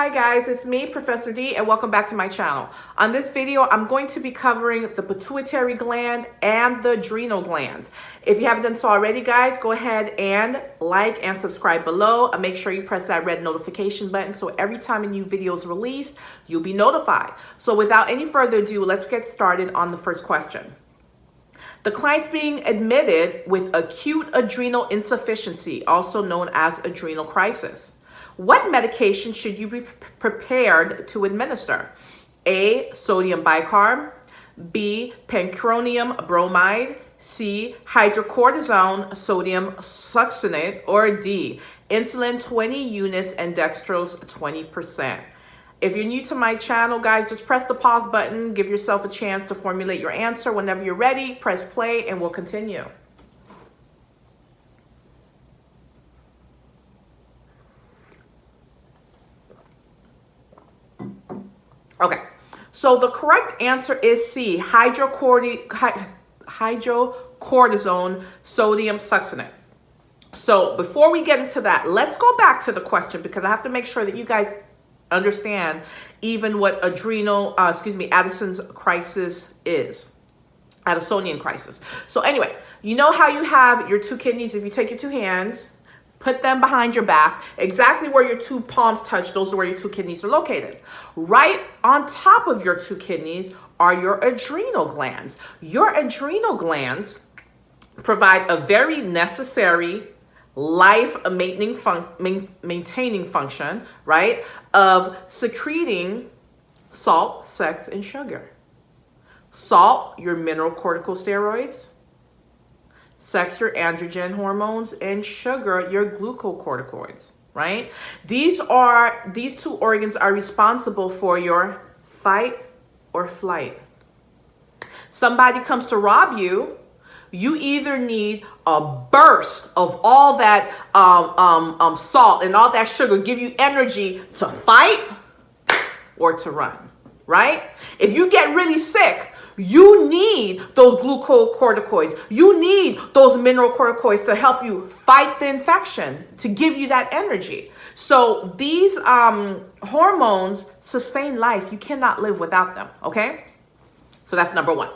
Hi guys, it's me, Professor D, and welcome back to my channel. On this video, I'm going to be covering the pituitary gland and the adrenal glands. If you haven't done so already, guys, go ahead and like and subscribe below. And make sure you press that red notification button so every time a new video is released, you'll be notified. So without any further ado, let's get started on the first question. The client's being admitted with acute adrenal insufficiency, also known as adrenal crisis. What medication should you be prepared to administer? A, sodium bicarb. B, pancuronium bromide. C, hydrocortisone sodium succinate. Or D, insulin 20 units and dextrose 20%. If you're new to my channel, guys, just press the pause button. Give yourself a chance to formulate your answer. Whenever you're ready, press play and we'll continue. Okay, so the correct answer is C, hydrocortisone sodium succinate. So before we get into that, let's go back to the question because I have to make sure that you guys understand even what Addison's crisis is. Addisonian crisis. So anyway, you know how you have your two kidneys, if you take your two hands, put them behind your back, exactly where your two palms touch, those are where your two kidneys are located. Right on top of your two kidneys are your adrenal glands. Your adrenal glands provide a very necessary life-maintaining function, right, of secreting salt, sex, and sugar. Salt, your mineral corticosteroids. Sex, your androgen hormones, and sugar, your glucocorticoids, right? These two organs are responsible for your fight or flight. Somebody comes to rob you, you either need a burst of all that salt and all that sugar, give you energy to fight or to run, right? If you get really sick, you need those glucocorticoids. You need those mineral corticoids to help you fight the infection, to give you that energy. So these hormones sustain life. You cannot live without them, okay? So that's number one.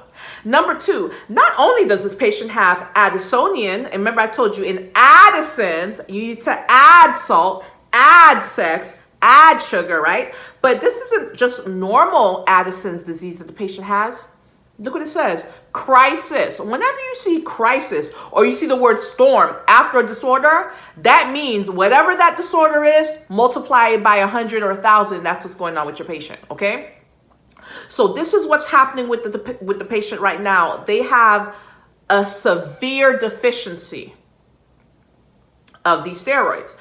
Number two, not only does this patient have Addisonian, and remember I told you in Addison's, you need to add salt, add sex, add sugar, right? But this isn't just normal Addison's disease that the patient has. Look what it says, crisis. Whenever you see crisis or you see the word storm after a disorder, that means whatever that disorder is, multiply it by 100 or 1,000. That's what's going on with your patient, okay? So this is what's happening with the patient right now. They have a severe deficiency of these steroids.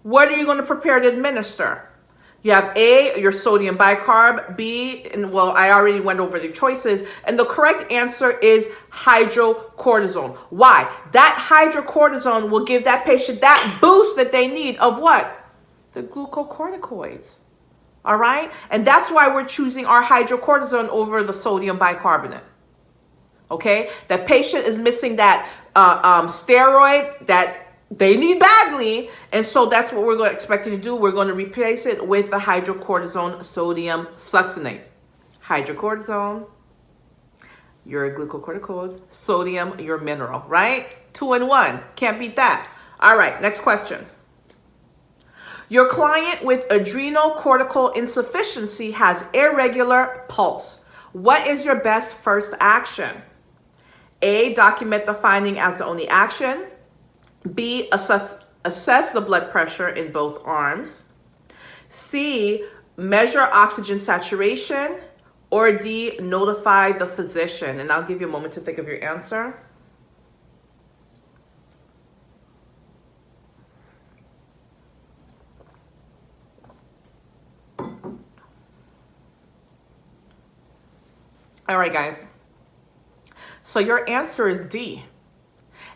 What are you going to prepare to administer? You have A, your sodium bicarb, B, and well, I already went over the choices, and the correct answer is hydrocortisone. Why? That hydrocortisone will give that patient that boost that they need of what? The glucocorticoids. All right? And that's why we're choosing our hydrocortisone over the sodium bicarbonate. Okay? That patient is missing that steroid that they need badly, and so that's what we're going to expect you to do. We're going to replace it with the hydrocortisone sodium succinate. Hydrocortisone, your glucocorticoids, sodium, your mineral, right? 2 in 1. Can't beat that. All right, next question. Your client with adrenal cortical insufficiency has irregular pulse. What is your best first action? A, document the finding as the only action. B, assess the blood pressure in both arms. C, measure oxygen saturation. Or D, notify the physician. And I'll give you a moment to think of your answer. All right, guys. So your answer is D.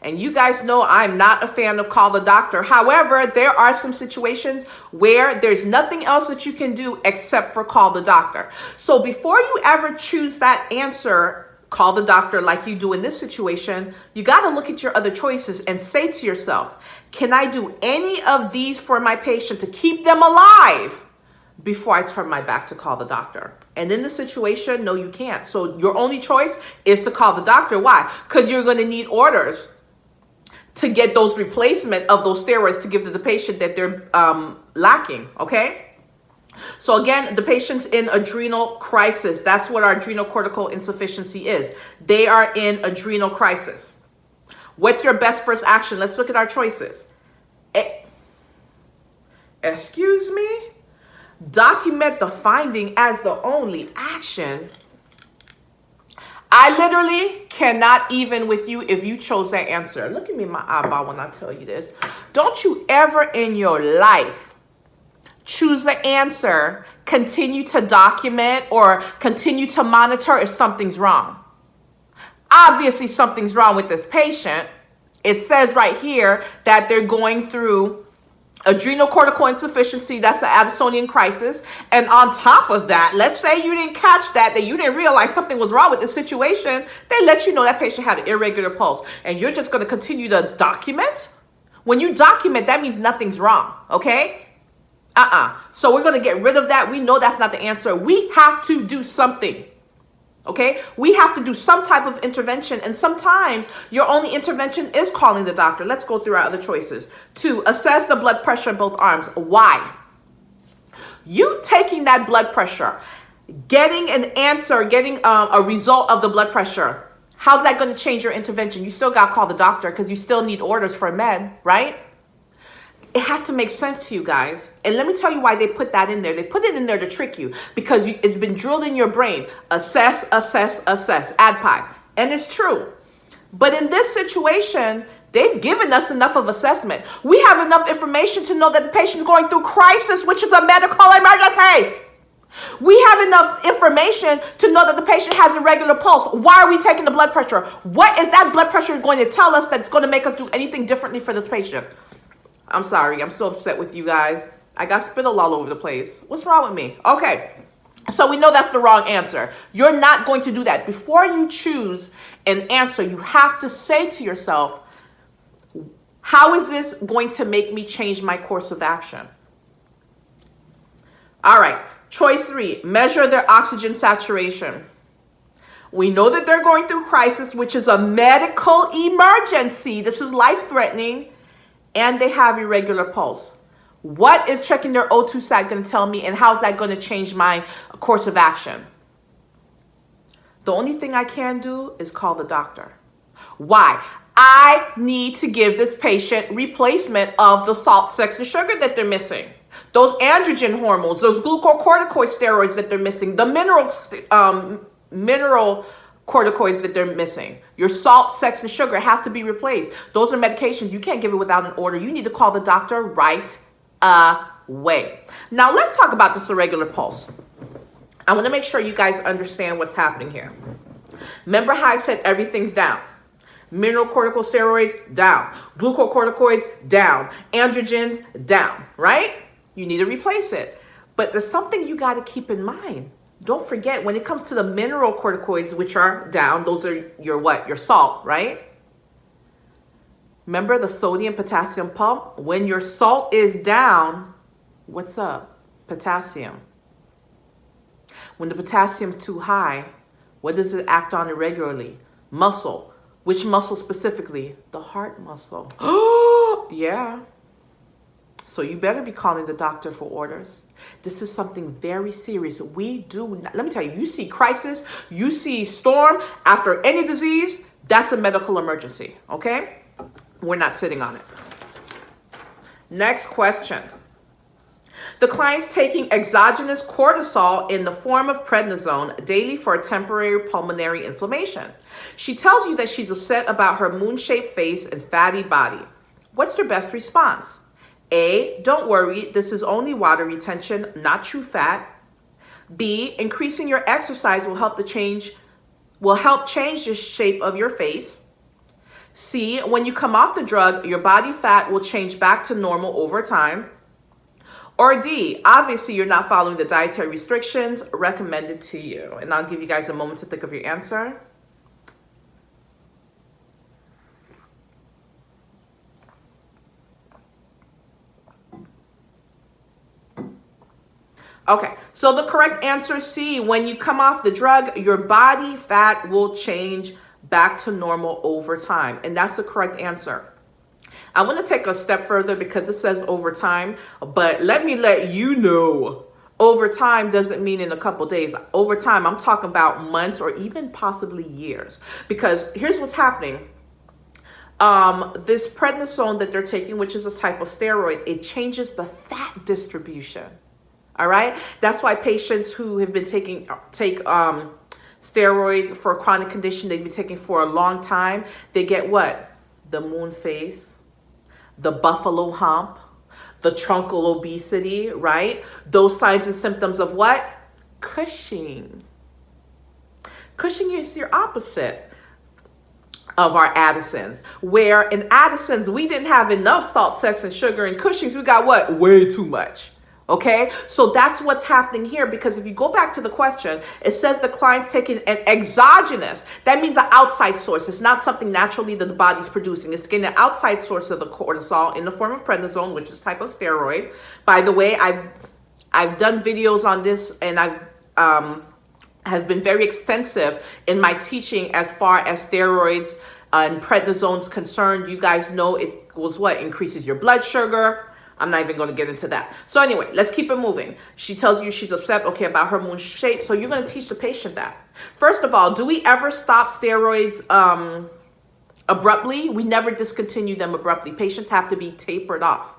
And you guys know I'm not a fan of call the doctor. However, there are some situations where there's nothing else that you can do except for call the doctor. So before you ever choose that answer, call the doctor like you do in this situation, you got to look at your other choices and say to yourself, can I do any of these for my patient to keep them alive before I turn my back to call the doctor. And in this situation, no, you can't. So your only choice is to call the doctor. Why? Because you're going to need orders to get those replacement of those steroids to give to the patient that they're lacking, okay? So again, the patient's in adrenal crisis. That's what our adrenal cortical insufficiency is. They are in adrenal crisis. What's your best first action? Let's look at our choices. Excuse me? Document the finding as the only action. I literally cannot even with you if you chose that answer. Look at me in my eyeball when I tell you this. Don't you ever in your life choose the answer, continue to document or continue to monitor if something's wrong. Obviously, something's wrong with this patient. It says right here that they're going through adrenal cortical insufficiency. That's the Addisonian crisis. And on top of that, let's say you didn't catch that you didn't realize something was wrong with the situation. They let you know that patient had an irregular pulse. And you're just going to continue to document? When you document, that means nothing's wrong. Okay? So we're going to get rid of that. We know that's not the answer. We have to do something. Okay? We have to do some type of intervention. And sometimes your only intervention is calling the doctor. Let's go through our other choices. 2, assess the blood pressure in both arms. Why? You taking that blood pressure, getting an answer, getting a result of the blood pressure. How's that going to change your intervention? You still got to call the doctor because you still need orders for a med, right? It has to make sense to you guys. And let me tell you why they put that in there. They put it in there to trick you because it's been drilled in your brain. Assess, assess, assess, ADPI. And it's true. But in this situation, they've given us enough of assessment. We have enough information to know that the patient's going through crisis, which is a medical emergency. We have enough information to know that the patient has irregular pulse. Why are we taking the blood pressure? What is that blood pressure going to tell us that's going to make us do anything differently for this patient? I'm sorry. I'm so upset with you guys. I got spittle all over the place. What's wrong with me? Okay. So we know that's the wrong answer. You're not going to do that. Before you choose an answer, you have to say to yourself, how is this going to make me change my course of action? All right. Choice 3, measure their oxygen saturation. We know that they're going through crisis, which is a medical emergency. This is life-threatening. And they have irregular pulse. What is checking their O2 sat going to tell me, and how's that going to change my course of action? The only thing I can do is call the doctor. Why? I need to give this patient replacement of the salt, sex, and sugar that they're missing. Those androgen hormones, those glucocorticoid steroids that they're missing, the mineral corticoids that they're missing. Your salt, sex, and sugar has to be replaced. Those are medications. You can't give it without an order. You need to call the doctor right away. Now, let's talk about this irregular pulse. I want to make sure you guys understand what's happening here. Remember how I said everything's down? Mineral corticosteroids, down. Glucocorticoids, down. Androgens, down, right? You need to replace it. But there's something you got to keep in mind. Don't forget, when it comes to the mineral corticoids, which are down, those are your what? Your salt, right? Remember the sodium potassium pump? When your salt is down, what's up? Potassium. When the potassium's too high, what does it act on irregularly? Muscle. Which muscle specifically? The heart muscle. Oh, yeah. So you better be calling the doctor for orders. This is something very serious. We do not, let me tell you, you see crisis, you see storm after any disease, that's a medical emergency, okay? We're not sitting on it. Next question. The client's taking exogenous cortisol in the form of prednisone daily for a temporary pulmonary inflammation. She tells you that she's upset about her moon-shaped face and fatty body. What's your best response? A, don't worry, this is only water retention, not true fat. B, increasing your exercise will help change the shape of your face. C, when you come off the drug, your body fat will change back to normal over time. Or D, obviously you're not following the dietary restrictions recommended to you. And I'll give you guys a moment to think of your answer. Okay, so the correct answer is C. When you come off the drug, your body fat will change back to normal over time. And that's the correct answer. I want to take a step further because it says over time, but let me let you know, over time doesn't mean in a couple days. Over time, I'm talking about months or even possibly years. Because here's what's happening. This prednisone that they're taking, which is a type of steroid, it changes the fat distribution. All right. That's why patients who have been take steroids for a chronic condition they've been taking for a long time, they get what? The moon face, the buffalo hump, the truncal obesity, right? Those signs and symptoms of what? Cushing. Cushing is your opposite of our Addisons, where in Addisons, we didn't have enough salt, sex, and sugar. In Cushing's, we got what? Way too much. Okay, so that's what's happening here, because if you go back to the question, it says the client's taking an exogenous. That means an outside source. It's not something naturally that the body's producing. It's getting an outside source of the cortisol in the form of prednisone, which is a type of steroid. By the way, I've done videos on this, and I've have been very extensive in my teaching as far as steroids and prednisone's concerned. You guys know it was what increases your blood sugar. I'm not even going to get into that. So anyway, let's keep it moving. She tells you she's upset, okay, about her moon shape. So you're going to teach the patient that. First of all, do we ever stop steroids abruptly? We never discontinue them abruptly. Patients have to be tapered off.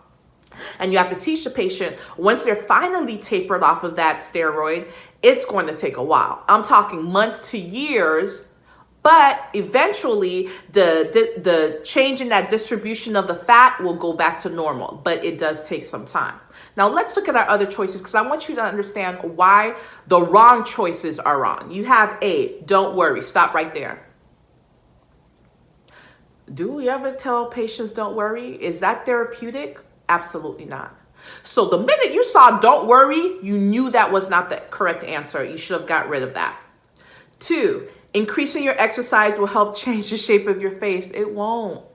And you have to teach the patient, once they're finally tapered off of that steroid, it's going to take a while. I'm talking months to years. But eventually, the change in that distribution of the fat will go back to normal. But it does take some time. Now, let's look at our other choices, because I want you to understand why the wrong choices are wrong. You have A, don't worry. Stop right there. Do we ever tell patients don't worry? Is that therapeutic? Absolutely not. So the minute you saw don't worry, you knew that was not the correct answer. You should have got rid of that. 2, increasing your exercise will help change the shape of your face. It won't.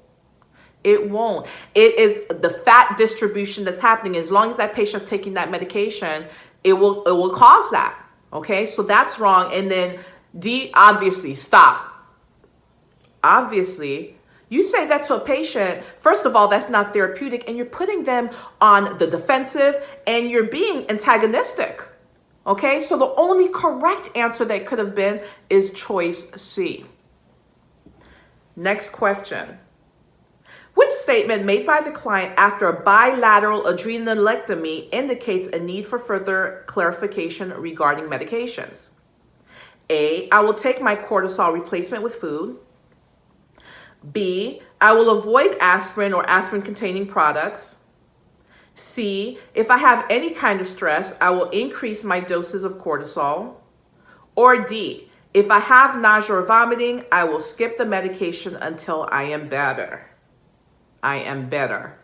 It won't. It is the fat distribution that's happening. As long as that patient's taking that medication, it will cause that. Okay, so that's wrong. And then D, obviously, stop. Obviously, you say that to a patient, first of all, that's not therapeutic, and you're putting them on the defensive, and you're being antagonistic. Okay, so the only correct answer that could have been is choice C. Next question. Which statement made by the client after a bilateral adrenalectomy indicates a need for further clarification regarding medications? A, I will take my cortisol replacement with food. B, I will avoid aspirin or aspirin-containing products. C, if I have any kind of stress, I will increase my doses of cortisol. Or D, if I have nausea or vomiting, I will skip the medication until I am better. I am better.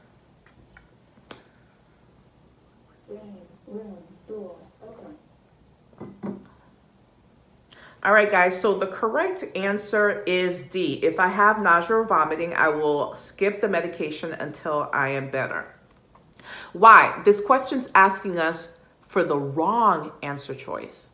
All right, guys, so the correct answer is D. If I have nausea or vomiting, I will skip the medication until I am better. Why? This question's asking us for the wrong answer choice.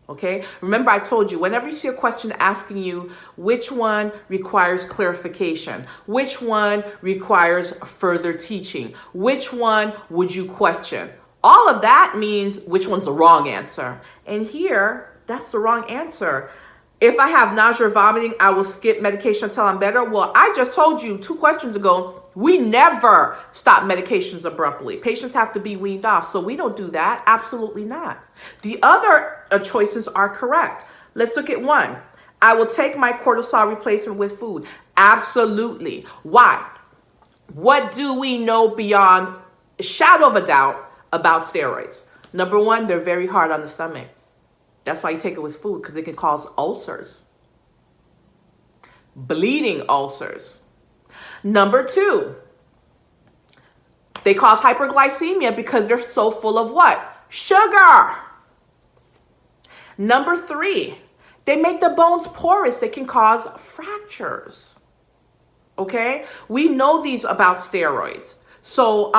Okay? Remember, I told you, whenever you see a question asking you which one requires clarification, which one requires further teaching, which one would you question? All of that means which one's the wrong answer. And here, that's the wrong answer. If I have nausea or vomiting, I will skip medication until I'm better. Well, I just told you 2 questions ago, we never stop medications abruptly. Patients have to be weaned off, so we don't do that. Absolutely not. The other choices are correct. Let's look at 1. I will take my cortisol replacement with food. Absolutely. Why? What do we know beyond a shadow of a doubt about steroids? Number 1, they're very hard on the stomach. That's why you take it with food, because it can cause ulcers. Bleeding ulcers. Number 2, they cause hyperglycemia because they're so full of what? Sugar. Number 3, they make the bones porous. They can cause fractures. Okay? We know these about steroids. So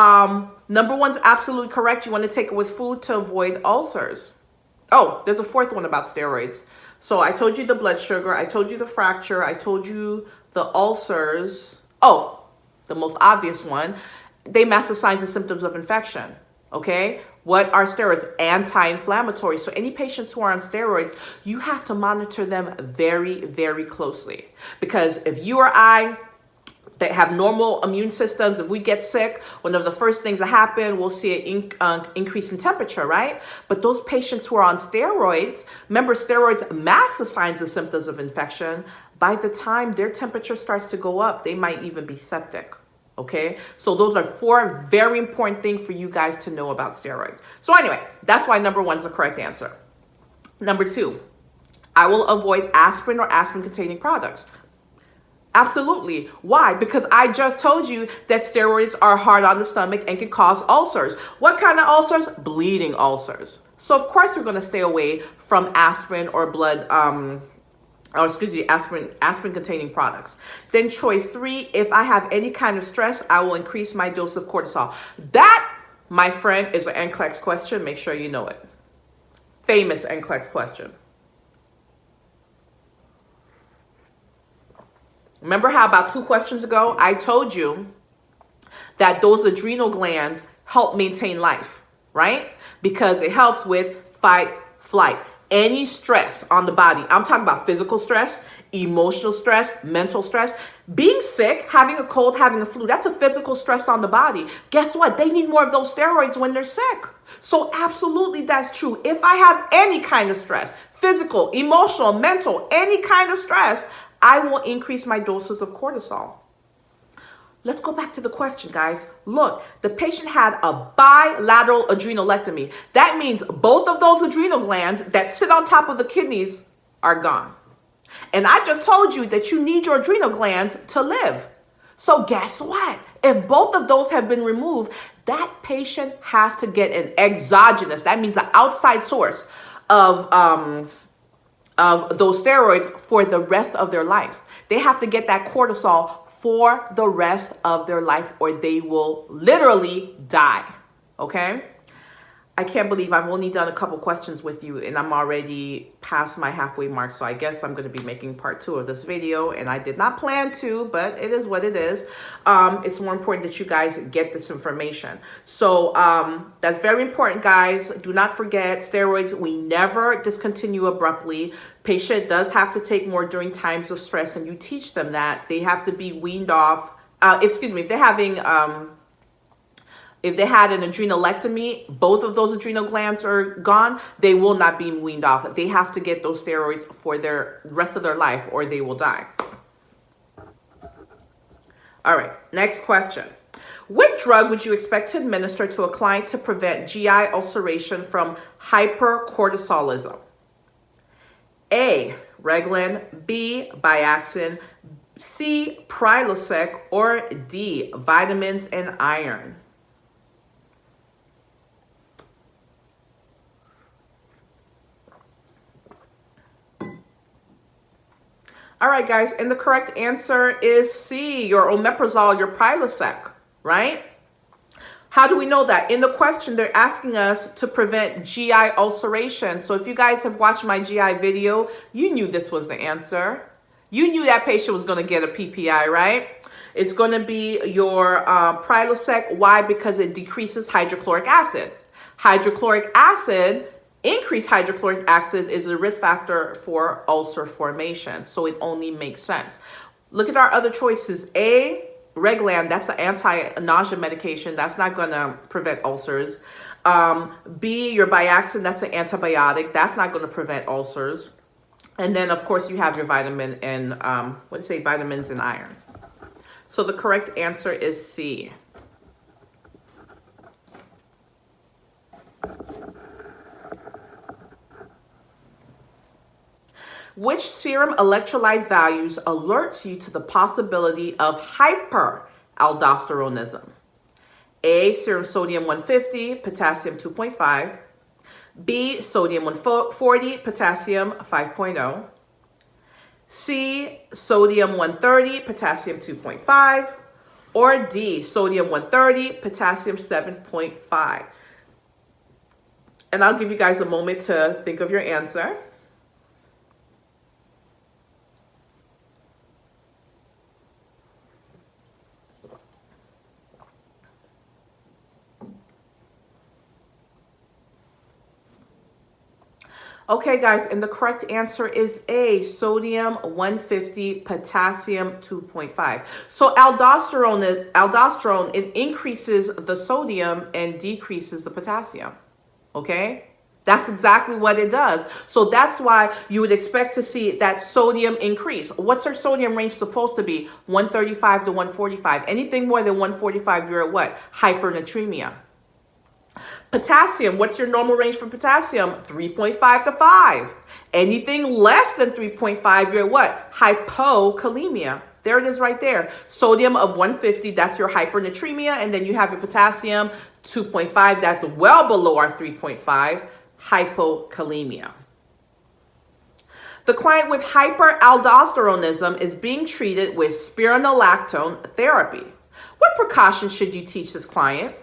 Number one's absolutely correct. You want to take it with food to avoid ulcers. Oh, there's a fourth one about steroids. So I told you the blood sugar. I told you the fracture. I told you the ulcers. Oh, the most obvious one. They mask the signs and symptoms of infection. Okay? What are steroids? Anti-inflammatory. So any patients who are on steroids, you have to monitor them very, very closely. Because if you or I that have normal immune systems, if we get sick, one of the first things that happen, we'll see an increase in temperature, right? But those patients who are on steroids, remember steroids mask the signs and symptoms of infection. By the time their temperature starts to go up, they might even be septic. Okay, so those are 4 very important things for you guys to know about steroids. So anyway, that's why number 1 is the correct answer. Number 2, I will avoid aspirin or aspirin-containing products. Absolutely. Why? Because I just told you that steroids are hard on the stomach and can cause ulcers. What kind of ulcers? Bleeding ulcers. So of course we're going to stay away from aspirin or aspirin-containing products. Then choice 3, if I have any kind of stress, I will increase my dose of cortisol. That, my friend, is an NCLEX question. Make sure you know it. Famous NCLEX question. Remember how about 2 questions ago, I told you that those adrenal glands help maintain life, right? Because it helps with fight, flight. Any stress on the body, I'm talking about physical stress, emotional stress, mental stress, being sick, having a cold, having a flu, that's a physical stress on the body. Guess what? They need more of those steroids when they're sick. So absolutely that's true. If I have any kind of stress, physical, emotional, mental, any kind of stress, I will increase my doses of cortisol. Let's go back to the question, guys. Look, the patient had a bilateral adrenalectomy. That means both of those adrenal glands that sit on top of the kidneys are gone. And I just told you that you need your adrenal glands to live. So guess what? If both of those have been removed, that patient has to get an exogenous, that means an outside source of those steroids for the rest of their life. They have to get that cortisol for the rest of their life or they will literally die. Okay? I can't believe I've only done a couple questions with you and I'm already past my halfway mark. So I guess I'm going to be making part 2 of this video and I did not plan to, but it is what it is. It's more important that you guys get this information. So that's very important, guys. Do not forget steroids. We never discontinue abruptly. Patient does have to take more during times of stress and you teach them that. They have to be weaned off. If they're having... if they had an adrenalectomy, both of those adrenal glands are gone, they will not be weaned off. They have to get those steroids for their rest of their life or they will die. All right, next question. What drug would you expect to administer to a client to prevent GI ulceration from hypercortisolism? A, Reglan, B, Biaxin, C, Prilosec, or D, vitamins and iron? All right, guys, and the correct answer is C, your omeprazole, your Prilosec, right? How do we know that? In the question, they're asking us to prevent GI ulceration. So if you guys have watched my GI video, you knew this was the answer. You knew that patient was going to get a PPI, right? It's going to be your Prilosec. Why? Because it decreases hydrochloric acid. Increased hydrochloric acid is a risk factor for ulcer formation. So it only makes sense. Look at our other choices. A, Reglan, that's an anti-nausea medication. That's not going to prevent ulcers. B, your Biaxin, that's an antibiotic. That's not going to prevent ulcers. And then, of course, you have your vitamin and, vitamins and iron. So the correct answer is C. Which serum electrolyte values alerts you to the possibility of hyperaldosteronism? A, serum sodium 150, potassium 2.5. B, sodium 140, potassium 5.0. C, sodium 130, potassium 2.5. Or D, sodium 130, potassium 7.5. And I'll give you guys a moment to think of your answer. Okay, guys, and the correct answer is A, sodium 150, potassium 2.5. So aldosterone, it increases the sodium and decreases the potassium. Okay? That's exactly what it does. So that's why you would expect to see that sodium increase. What's our sodium range supposed to be? 135 to 145. Anything more than 145, you're at what? Hypernatremia. Potassium, what's your normal range for potassium? 3.5 to 5. Anything less than 3.5, you're at what? Hypokalemia. There it is right there. Sodium of 150, that's your hypernatremia. And then you have your potassium, 2.5. That's well below our 3.5, hypokalemia. The client with hyperaldosteronism is being treated with spironolactone therapy. What precautions should you teach this client?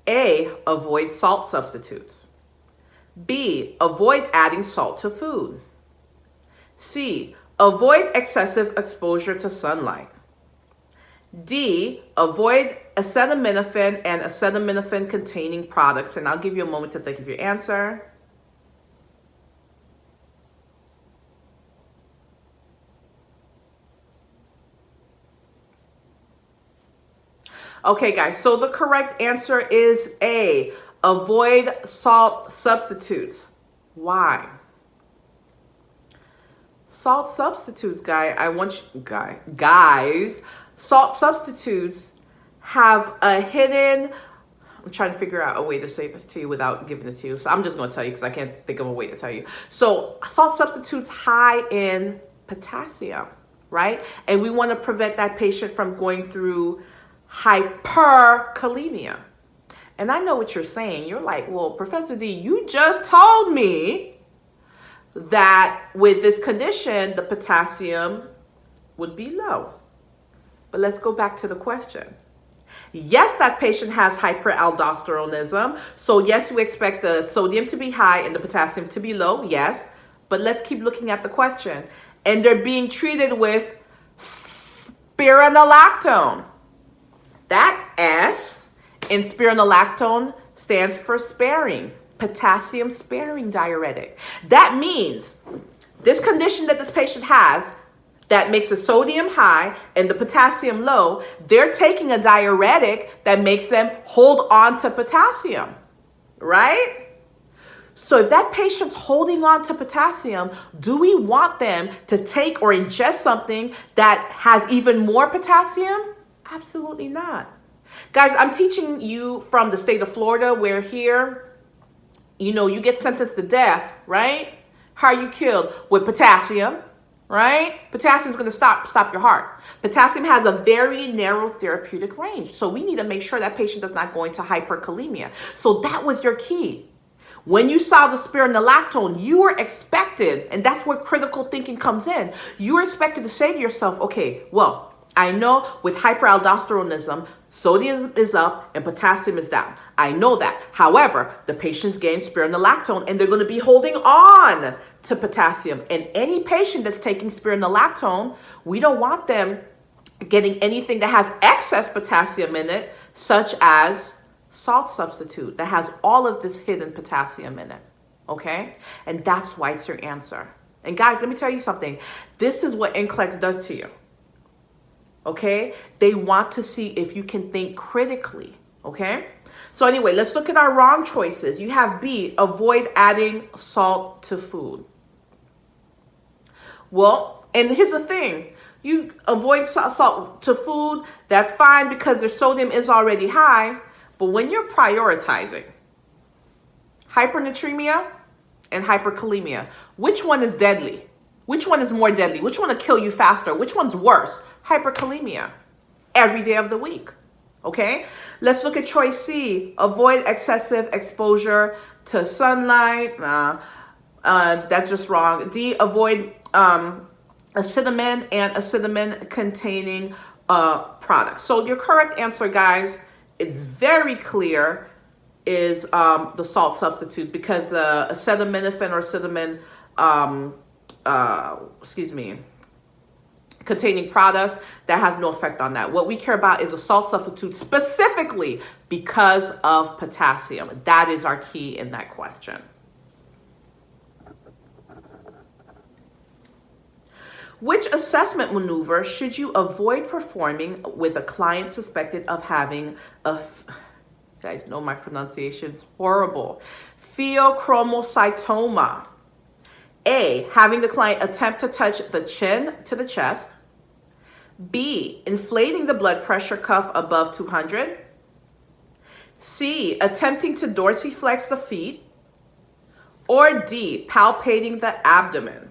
A, avoid salt substitutes. B, avoid adding salt to food. C, avoid excessive exposure to sunlight. D, avoid acetaminophen and acetaminophen containing products. And I'll give you a moment to think of your answer. Okay, guys, so the correct answer is A, avoid salt substitutes. Why? Salt substitutes, guys, salt substitutes have a hidden, I'm trying to figure out a way to say this to you without giving this to you. So I'm just going to tell you because I can't think of a way to tell you. So salt substitutes high in potassium, right? And we want to prevent that patient from going through hyperkalemia. And I know what you're saying. You're like, well, Professor D, you just told me that with this condition, the potassium would be low. But let's go back to the question. Yes, that patient has hyperaldosteronism. So yes, we expect the sodium to be high and the potassium to be low. Yes. But let's keep looking at the question. And they're being treated with spironolactone. That S in spironolactone stands for sparing, potassium sparing diuretic. That means this condition that this patient has that makes the sodium high and the potassium low, they're taking a diuretic that makes them hold on to potassium, right? So if that patient's holding on to potassium, do we want them to take or ingest something that has even more potassium? Absolutely not. Guys, I'm teaching you from the state of Florida where here, you get sentenced to death, right? How are you killed? With potassium, right? Potassium is going to stop your heart. Potassium has a very narrow therapeutic range. So we need to make sure that patient does not go into hyperkalemia. So that was your key. When you saw the spironolactone, you were expected, and that's where critical thinking comes in. You were expected to say to yourself, okay, well, I know with hyperaldosteronism, sodium is up and potassium is down. I know that. However, the patient's getting spironolactone and they're going to be holding on to potassium. And any patient that's taking spironolactone, we don't want them getting anything that has excess potassium in it, such as salt substitute that has all of this hidden potassium in it. Okay? And that's why it's your answer. And guys, let me tell you something. This is what NCLEX does to you. Okay? They want to see if you can think critically. Okay? So anyway, let's look at our wrong choices. You have B, avoid adding salt to food. Well, and here's the thing. You avoid salt to food, that's fine because their sodium is already high. But when you're prioritizing hypernatremia and hyperkalemia, which one is deadly? Which one is more deadly? Which one will kill you faster? Which one's worse? Hyperkalemia. Every day of the week. Okay? Let's look at choice C. Avoid excessive exposure to sunlight. That's just wrong. D. Avoid acetamin and acetamin containing products. So your correct answer, guys, is very clear, is the salt substitute, because acetaminophen or containing products, that has no effect on that. What we care about is a salt substitute specifically because of potassium. That is our key in that question. Which assessment maneuver should you avoid performing with a client suspected of having you guys know my pronunciation's horrible, pheochromocytoma? A, having the client attempt to touch the chin to the chest. B, inflating the blood pressure cuff above 200. C, attempting to dorsiflex the feet. Or D, palpating the abdomen.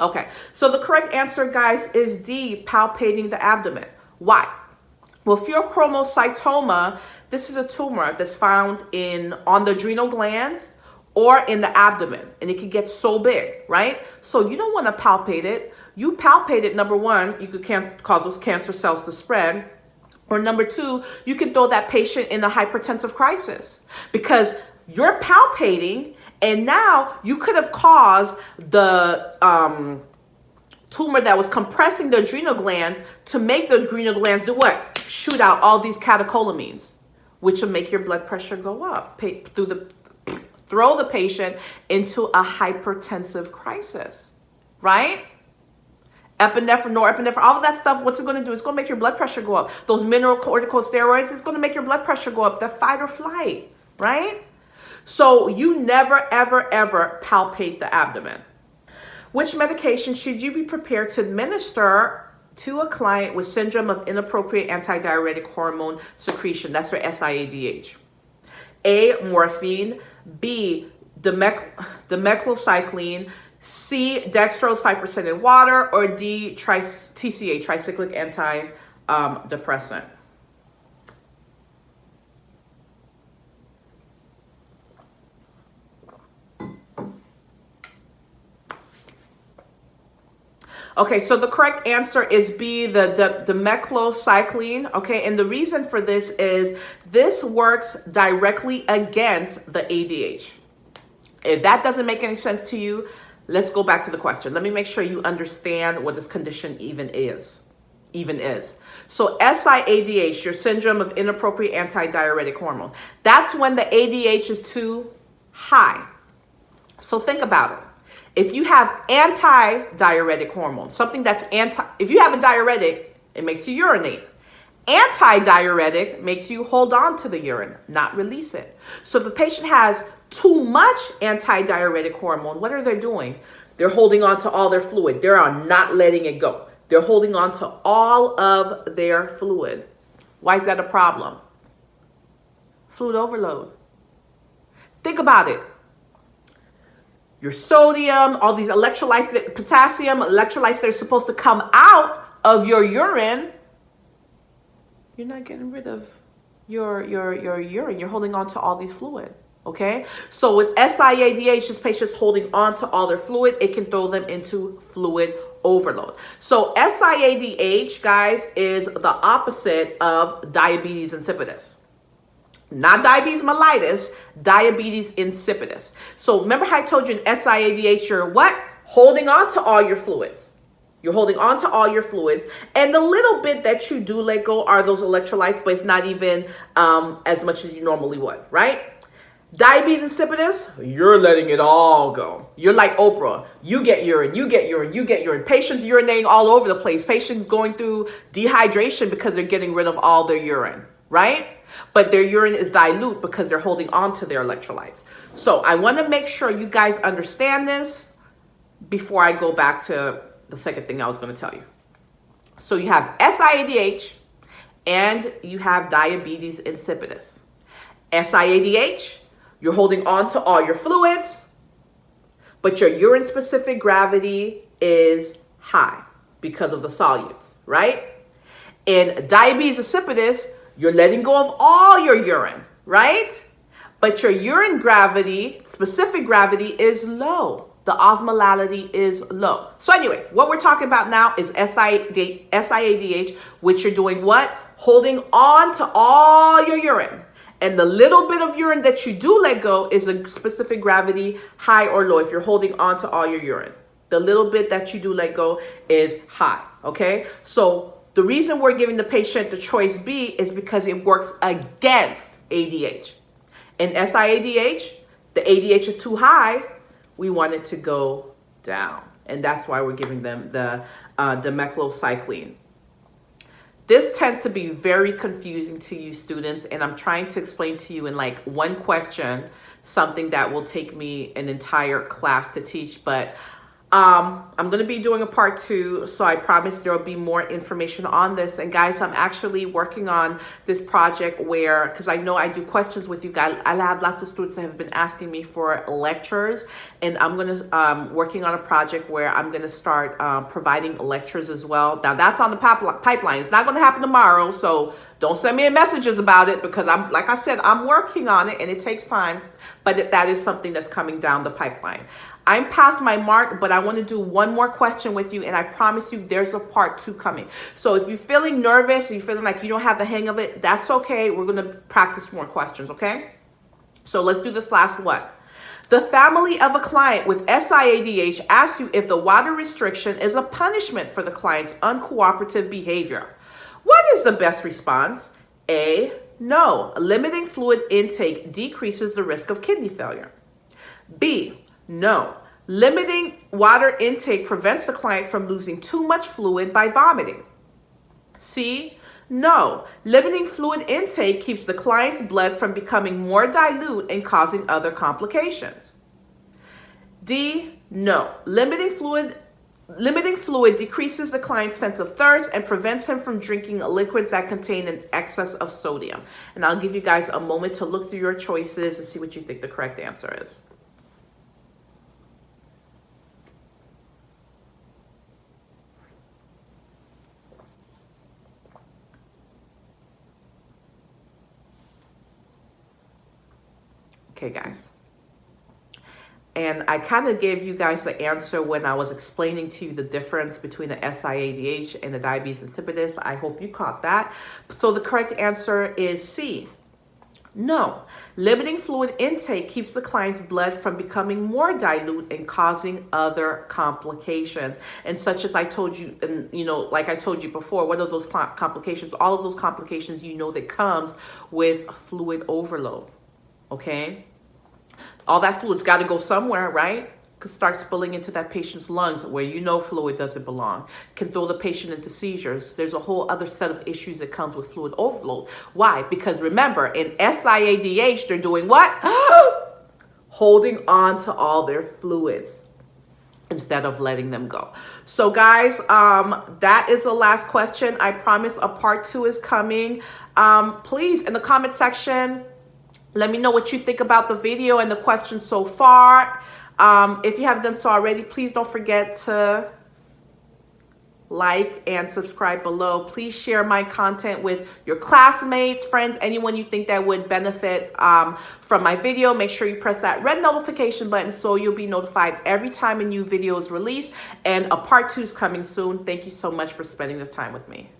Okay, so the correct answer, guys, is D, palpating the abdomen. Why? Well, pheochromocytoma, this is a tumor that's found on the adrenal glands or in the abdomen, and it can get so big, right? So you don't want to palpate it. You palpate it, number one, you could cause those cancer cells to spread. Or number two, you can throw that patient in a hypertensive crisis because you're palpating, and now you could have caused the tumor that was compressing the adrenal glands to make the adrenal glands do what? Shoot out all these catecholamines, which will make your blood pressure go up. Throw the patient into a hypertensive crisis, right? Epinephrine, norepinephrine, all of that stuff, what's it going to do? It's going to make your blood pressure go up. Those mineral corticosteroids, it's going to make your blood pressure go up. The fight or flight, right? So you never, ever, ever palpate the abdomen. Which medication should you be prepared to administer to a client with syndrome of inappropriate antidiuretic hormone secretion? That's for SIADH. A, morphine. B, demeclocycline. C, dextrose 5% in water. Or D, TCA, tricyclic antidepressant. Okay, so the correct answer is B, the demeclocycline. Okay, and the reason for this is this works directly against the ADH. If that doesn't make any sense to you, let's go back to the question. Let me make sure you understand what this condition even is. So SIADH, your syndrome of inappropriate antidiuretic hormone, that's when the ADH is too high. So think about it. If you have anti-diuretic hormone, if you have a diuretic, it makes you urinate. Anti-diuretic makes you hold on to the urine, not release it. So if a patient has too much anti-diuretic hormone, what are they doing? They're holding on to all their fluid. They are not letting it go. They're holding on to all of their fluid. Why is that a problem? Fluid overload. Think about it. Your sodium, all these electrolytes, potassium, electrolytes that are supposed to come out of your urine, you're not getting rid of your urine. You're holding on to all these fluid, okay? So with SIADH, this patient's holding on to all their fluid. It can throw them into fluid overload. So SIADH, guys, is the opposite of diabetes insipidus. Not diabetes mellitus, diabetes insipidus. So remember how I told you in SIADH, you're what? Holding on to all your fluids. You're holding on to all your fluids. And the little bit that you do let go are those electrolytes, but it's not even as much as you normally would, right? Diabetes insipidus, you're letting it all go. You're like Oprah. You get urine, you get urine, you get urine. Patients urinating all over the place. Patients going through dehydration because they're getting rid of all their urine, right? But their urine is dilute because they're holding on to their electrolytes. So I want to make sure you guys understand this before I go back to the second thing I was going to tell you. So you have SIADH and you have diabetes insipidus. SIADH, you're holding on to all your fluids, but your urine-specific gravity is high because of the solutes, right? In diabetes insipidus, You're letting go of all your urine, right? But your urine gravity, specific gravity, is low. The osmolality is low. So anyway, what we're talking about now is SIADH, which you're doing what? Holding on to all your urine. And the little bit of urine that you do let go is a specific gravity, high or low, if you're holding on to all your urine. The little bit that you do let go is high, okay? So the reason we're giving the patient the choice B is because it works against ADH. In SIADH, the ADH is too high. We want it to go down. And that's why we're giving them the demeclocycline. This tends to be very confusing to you students, and I'm trying to explain to you in like one question something that will take me an entire class to teach, but I'm going to be doing a part 2, so I promise there will be more information on this. And guys, I'm actually working on this project where, because I know I do questions with you guys, I have lots of students that have been asking me for lectures, and I'm going to working on a project where I'm going to start providing lectures as well. Now that's on the pipeline. It's not going to happen tomorrow, so don't send me messages about it, because I'm, like I said, I'm working on it and it takes time, but that is something that's coming down the pipeline. I'm past my mark, but I want to do one more question with you, and I promise you there's a part 2 coming. So if you're feeling nervous, you're feeling like you don't have the hang of it, that's okay. We're going to practice more questions, okay? So let's do this last one. The family of a client with SIADH asks you if the water restriction is a punishment for the client's uncooperative behavior. What is the best response? A, no. Limiting fluid intake decreases the risk of kidney failure. B, no. Limiting water intake prevents the client from losing too much fluid by vomiting. C, no. Limiting fluid intake keeps the client's blood from becoming more dilute and causing other complications. D, no. Limiting fluid decreases the client's sense of thirst and prevents him from drinking liquids that contain an excess of sodium. And I'll give you guys a moment to look through your choices and see what you think the correct answer is. Okay, guys. And I kind of gave you guys the answer when I was explaining to you the difference between the SIADH and the diabetes insipidus. I hope you caught that. So the correct answer is C. No. Limiting fluid intake keeps the client's blood from becoming more dilute and causing other complications. And such as I told you, and like I told you before, what are those complications? All of those complications that comes with fluid overload. Okay? All that fluid's got to go somewhere, right? Could start spilling into that patient's lungs where fluid doesn't belong. Can throw the patient into seizures. There's a whole other set of issues that comes with fluid overload. Why? Because remember, in SIADH, they're doing what? Holding on to all their fluids instead of letting them go. So guys, that is the last question. I promise a part 2 is coming. Please, in the comment section, let me know what you think about the video and the questions so far. If you haven't done so already, please don't forget to like and subscribe below. Please share my content with your classmates, friends, anyone you think that would benefit from my video. Make sure you press that red notification button so you'll be notified every time a new video is released. And a part 2 is coming soon. Thank you so much for spending this time with me.